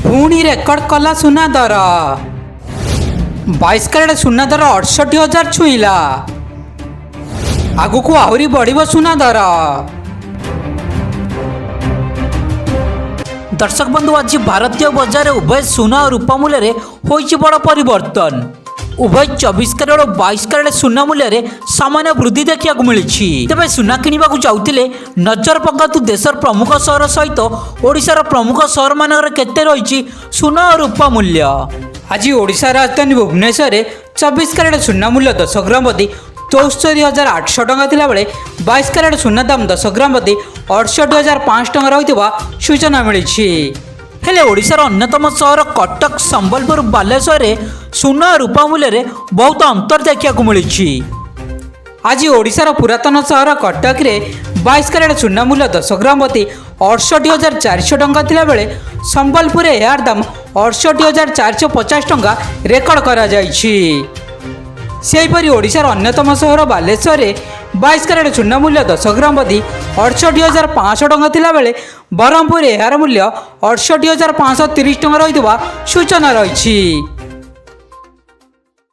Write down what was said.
पुणी रेकर्ड कला सुना दर 22 कैरेट सुना दर 68,000 छुईला। आगु को आहरी बढ़िबो सुना दर। दर्शक बंधु आज भारतीय बजार उभय सुना और रूपा मूल्य होइछि बड़ परिवर्तन। उभय 24 कैरेट और 22 कैरेट सुना मूल्य सामान्य वृद्धि देखा मिली। तेज सुना किणवा जाऊे नजर पकातु देशर प्रमुख सहर सहित ओडिशार प्रमुख सहर मानक केते रही सुना और रूपा मूल्य। आज ओडिशा राजधानी भुवनेश्वर 24 कैरेट सुना मूल्य 10 ग्राम प्रति 64,800 टंका थिला बेले 22 कैरेट सुना दाम 10 ग्राम प्रति 68,500 टंका रहितबा सूचना मिली। हेले ओडिशार अन्यतम सहर कटक संबलपुर बालेश्वर सुना और रूपा मूल्य बहुत अंतर देखा मिली। आज ओडिशार पुरातन सहर कटक रे 22 कैरेट सुना मूल्य 10 ग्राम प्रति 68,400 टंका थिला बेले संबलपुर यार दाम 68,450 टंका रेकर्ड करा जायछि। सेहीपरि ओडिशार अन्यतम सहर बालेश्वर 22 कैरेट सुना मूल्य 10 ग्राम प्रति 68,500 टंका थिला बेले ब्रह्मपुर यार मूल्य 68,530 टंका रहितबा सूचना रही।